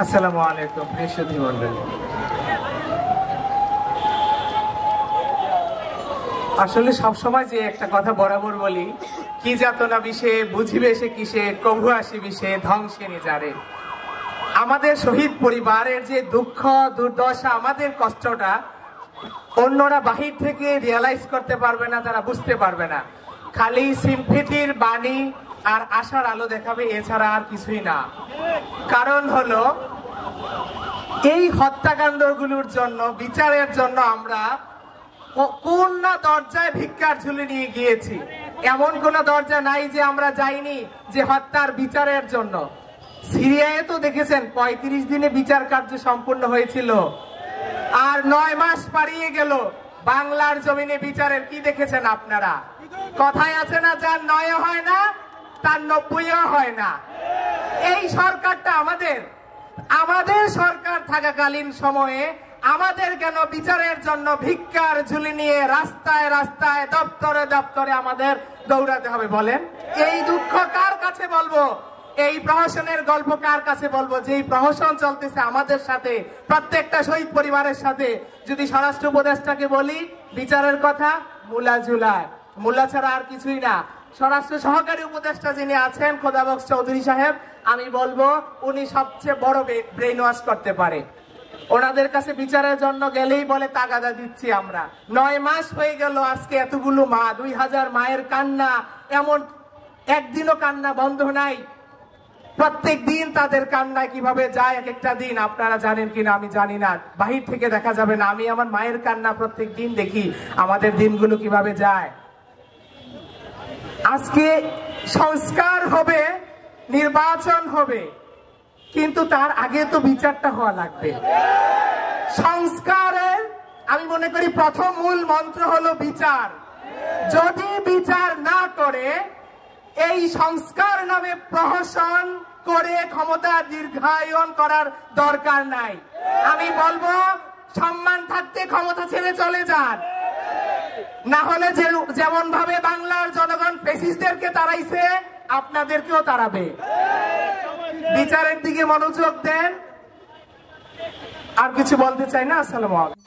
আসসালামু আলাইকুম প্রিয় সুধী মণ্ডলী। আসলে সবসময় যে একটা কথা বরাবর বলি, কি যাতনা বিষে বুঝিবে সে কিসে, কভু আসিবি সে ধ্বংসে নিজারে। আমাদের শহীদ পরিবারের যে দুঃখ দুর্দশা, আমাদের কষ্টটা অন্যরা বাহির থেকে রিয়ালাইজ করতে পারবে না, তারা বুঝতে পারবে না। খালি সিম্পেথির বাণী আর আশার আলো দেখাবে, এছাড়া আর কিছুই না। কারণ হলো এই হত্যাকাণ্ডগুলোর জন্য, বিচারের জন্য আমরা কোন না দরজায় ভিক্ষার ঝুলি নিয়ে গিয়েছি। এমন কোন দরজা নাই যে আমরা যাইনি যে হত্যার বিচারের জন্য। সিরিয়ায় তো দেখেছেন ৩৫ দিনে বিচার কার্য সম্পূর্ণ হয়েছিল, আর ৯ মাস পারিয়ে গেল বাংলার জমিনে বিচারের। কি দেখেছেন আপনারা? কথায় আছে না, যার ৯ হয় না তার ৯০ও হয় না। এই সরকারটা আমাদের সরকার থাকাকালীন সময়ে আমাদের কেন বিচারের জন্য ভিক্ষার ঝুলি নিয়ে রাস্তায় রাস্তায় দপ্তরে দপ্তরে আমাদের দৌড়াতে হবে বলেন? এই দুঃখ কার কাছে বলবো? এই প্রহসনের গল্প কার কাছে বলবো? যেই প্রহসন চলতেছে আমাদের সাথে, প্রত্যেকটা শহীদ পরিবারের সাথে। যদি স্বরাষ্ট্র উপদেষ্টাকে বলি বিচারের কথা, মুলা ছাড়া আর কিছুই না। স্বরাষ্ট্র সহকারী উপদেষ্টা যিনি আছেন খোদাবক্স চৌধুরী সাহেব, আমি বলবো উনি সবচেয়ে বড় ব্রেইন ওয়াশ করতে পারে। ওনাদের কাছে বিচারের জন্য গেলেই বলে তাগাদা দিচ্ছি আমরা। ৯ মাস হয়ে গেল আজকে, এতগুলো মা, ২০০০ মায়ের কান্না, এমন একদিনও কান্না বন্ধ নাই। প্রত্যেক দিন তাদের কান্না কিভাবে যায়, এক একটা দিন আপনারা জানেন কিনা আমি জানি না, বাহির থেকে দেখা যাবে না। আমি আমার মায়ের কান্না প্রত্যেক দিন দেখি, আমাদের দিনগুলো কিভাবে যায়। আজকে সংস্কার হবে, নির্বাচন হবে, কিন্তু তার আগে তো বিচারটা হওয়া লাগবে। সংস্কারের আমি মনে করি প্রথম মূল মন্ত্র হলো বিচার। যদি বিচার না করে, এই সংস্কার নামে প্রহসন করে ক্ষমতা দীর্ঘায়ন করার দরকার নাই। আমি বলবো সম্মান থাকতে ক্ষমতা ছেড়ে চলে যান, না হলে যেমন ভাবে বাংলার জনগণ ফ্যাসিস্টদেরকে তাড়াইছে, আপনাদেরকেও তাড়াবে। বিচারের দিকে মনোযোগ দেন। আর কিছু বলতে চাই না। আসসালামু আলাইকুম।